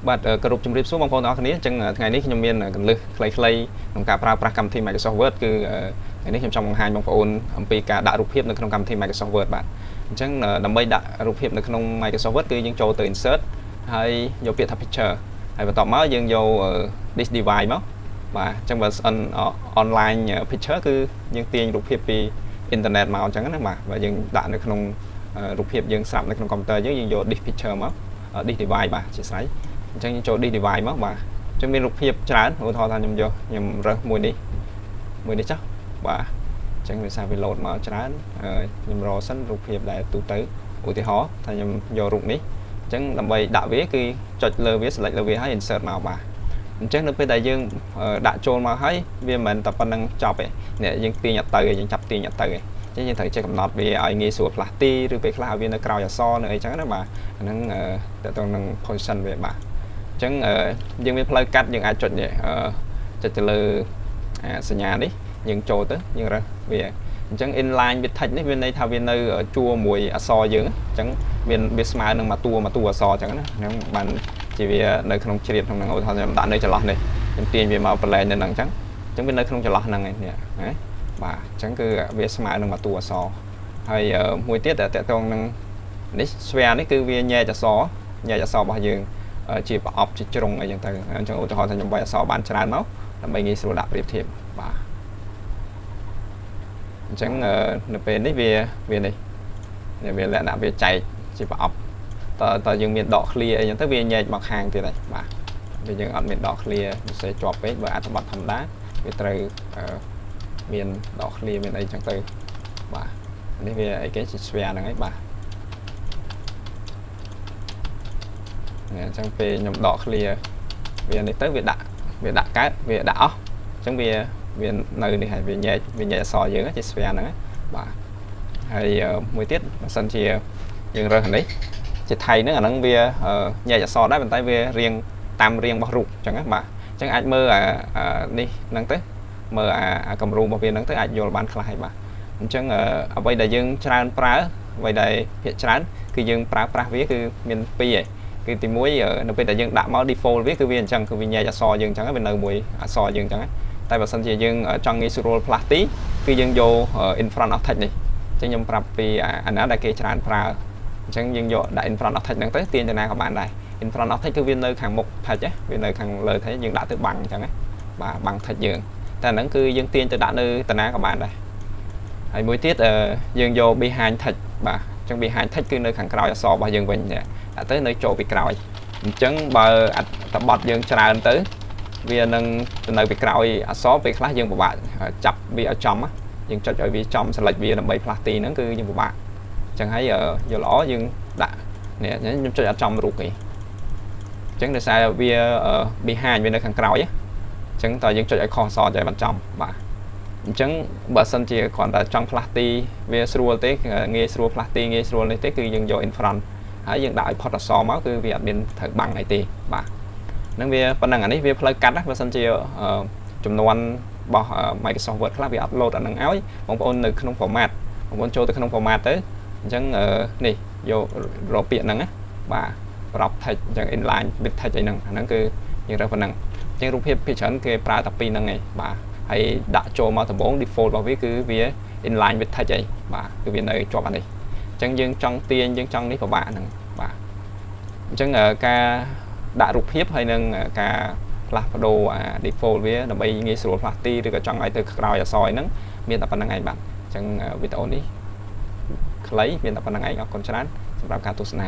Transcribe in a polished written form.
បាទគោរពជំរាបសួរបងប្អូនទាំងអស់គ្នាអញ្ចឹងថ្ងៃនេះខ្ញុំមានគន្លឹះខ្លីៗក្នុងការប្រើប្រាស់កម្មវិធី Microsoft Word គឺថ្ងៃនេះខ្ញុំចង់បង្ហាញបងប្អូនអំពីការដាក់រូបភាពនៅក្នុងកម្មវិធី Microsoft Word បាទអញ្ចឹងដើម្បីដាក់រូបភាពនៅក្នុង Microsoft Word គឺយើងចូលទៅ Insert ហើយយកពាក្យថា Picture ហើយបន្ទាប់មកយើងយក this device មកបាទអញ្ចឹងបើ online picture គឺយើងទាញរូបភាពពី internet មកអញ្ចឹងណាបាទបើយើងដាក់នៅក្នុងរូបភាពយើងស្រាប់នៅក្នុង computer យើងយក this picture មក this device បាទជាស្រ័យអញ្ចឹងចូល this device មកបាទអញ្ចឹងមានរូបភាពច្រើនឧទាហរណ៍ថាខ្ញុំរើសមួយនេះចុះបាទអញ្ចឹងវាសារវា load មកច្រើនខ្ញុំរកសិនរូបភាពដែលទូទៅឧទាហរណ៍ថាខ្ញុំយករូបនេះអញ្ចឹងដើម្បីដាក់វាគឺចុចលើវា select លើវាហើយ insert មកបាទអញ្ចឹងនៅពេលដែលយើងដាក់ចូលមកហើយវាមិនមែនតែប៉ុណ្្នឹងចប់ទេនេះយើងទាញអត់ទៅយើងចាប់ទាញអត់ទៅទេអញ្ចឹងយើងត្រូវចេះកំណត់វាឲ្យងាយស្រួលផ្លាស់ទីឬពេលខ្លះឲ្យវានៅក្រោយអក្សរនៅអីចឹងណាបាទអាហ្នឹងតើតើនឹង position វាបាទអញ្ចឹងយើងមានផ្លូវកាត់យើងអាចចុចនេះចុចទៅលើសញ្ញានេះយើងចូលទៅយើងរើសវាអញ្ចឹង inline with text នេះវាន័យថាវានៅជួរមួយអក្សរយើងអញ្ចឹងវាស្មើនឹងមួយតួអក្សរអញ្ចឹងណាហ្នឹងបានជាវានៅក្នុងជ្រាបក្នុងហ្នឹងឧទាហរណ៍ខ្ញុំដាក់នៅចន្លោះនេះខ្ញុំទាញវាមកប្រឡែងនៅហ្នឹងអញ្ចឹងវានៅក្នុងចន្លោះហ្នឹងឯងនេះណាបាទអញ្ចឹងគឺវាស្មើនឹងមួយតួអក្សរហើយមួយទៀតតើតើនឹងនេះ sphere នេះគឺវាញែកអក្សររបស់យើងជាប្រអប់ជាជ្រុងអីចឹងទៅអញ្ចឹងឧទាហរណ៍ថាខ្ញុំវាយអក្សរបានច្រើនមកដើម្បីងាយស្រួលដាក់ប្រៀបធៀបបាទអញ្ចឹងនៅពេលនេះវានេះវាលក្ខណៈវាចែកជាប្រអប់តើយើងមានដក clear អីចឹងទៅវាញែកមកខាងទៀតហើយបាទវាយើងអត់មានដក clear វាសេជាប់ពេកបើអត្ថបទធម្មតាវាត្រូវមានដក clear មានអីចឹងទៅបាទនេះវាអីគេជា sphere ហ្នឹងហើយបាទអញ្ចឹងពេលខ្ញុំដក clear វានេះទៅវាដាក់កើតវាដាក់អស់អញ្ចឹងវានៅនេះហើយវាញែកអក្សរយើងជា sphere ហ្នឹងបាទហើយមួយទៀតបើសិនជាយើងរើសនេះជាថៃហ្នឹងអាហ្នឹងវាញែកអក្សរដែរប៉ុន្តែវារៀងតាមរៀងរបស់រូបអញ្ចឹងណាបាទអញ្ចឹងអាចមើលនេះហ្នឹងទៅមើលគំរូរបស់វាហ្នឹងទៅអាចយល់បានខ្លះហើយបាទអញ្ចឹងអ្វីដែលយើងច្រើនប្រើអ្វីដែលភាគច្រើនគឺយើងប្រើប្រាស់វាគឺមានពីរឯងគឺទីមួយនៅពេលដែលយើងដាក់មក default វាគឺវាអញ្ចឹងគឺវាញែកអក្សរយើងអញ្ចឹងវានៅមួយអក្សរយើងអញ្ចឹងតែបើសិនជាយើងចង់ងាយស្រួលផ្លាស់ទីគឺយើងយក in front of text នេះអញ្ចឹងខ្ញុំប្រាប់ពីអាណាដែលគេច្រើនប្រើអញ្ចឹងយើងយកដាក់ in front of text ហ្នឹងទៅទាញទៅណាក៏បានដែរ in front of text គឺវានៅខាងមុខ text វានៅខាងលើ text យើងដាក់ទៅបាំងអញ្ចឹងណាបាទបាំង text យើងតែហ្នឹងគឺយើងទាញទៅដាក់នៅតាណាក៏បានដែរហើយមួយទៀតយើងយក behind text បាទអញ្ចឹង behind text គឺនៅខាងក្រោយអក្សររបស់យើងវិញដាក់ទៅនៅចូលពីក្រោយអញ្ចឹងបើអត្ថបទយើងច្រើនទៅវានឹងនៅពីក្រោយអក្សរពេលខ្លះយើងពិបាកចាប់វាឲ្យចំយើងចុចឲ្យវាចំ select វាដើម្បីផ្លាស់ទីហ្នឹងគឺយើងពិបាកអញ្ចឹងហើយយកល្អយើងដាក់នេះខ្ញុំចុចអត់ចំរូបទេអញ្ចឹងដោយសារវា behind វានៅខាងក្រោយអញ្ចឹងតើយើងចុចឲ្យខុសអក្សរតែមិនចំបាទអញ្ចឹងបើសិនជាគ្រាន់តែចង់ផ្លាស់ទីវាស្រួលទេងាយស្រួលផ្លាស់ទីងាយស្រួលនេះទេគឺយើងយក in front ហើយយើងដាក់ឲ្យផុតអក្សរមកគឺវាអត់មានត្រូវបាំងអីទេបាទហ្នឹងវាប៉ុណ្ណឹងអានេះវាផ្លូវកាត់ណាបើសិនជាចំនួនរបស់ Microsoft Word ខ្លះវាអត់ load អាហ្នឹងឲ្យបងប្អូននៅក្នុង format បងប្អូនចូលទៅក្នុង format ទៅអញ្ចឹងនេះយករកពាក្យហ្នឹងណាបាទប្រាប់ text អញ្ចឹង inline with text អីហ្នឹងអាហ្នឹងគឺយើងរើសប៉ុណ្ណឹងអញ្ចឹងរូបភាពភាគច្រើនគេប្រើតែពីរហ្នឹងឯងបាទហើយដាក់ចូលមកដំបូង default របស់វាគឺវា inline with text អីបាទគឺវានៅជាប់អានេះអញ្ចឹងយើងចង់ទាញយើងចង់នេះពិបាកហ្នឹងបាទអញ្ចឹងការដាក់រូបភាពហើយនឹងការផ្លាស់ប្ដូរdefault វាដើម្បីងាយស្រួលផ្លាស់ទីឬក៏ចង់ឲ្យទៅក្រោយអក្សរហ្នឹងមានតែប៉ុណ្្នឹងឯងបាទអញ្ចឹងវីដេអូនេះខ្លីមានតែប៉ុណ្្នឹងឯងអរគុណច្រើនសម្រាប់ការទស្សនា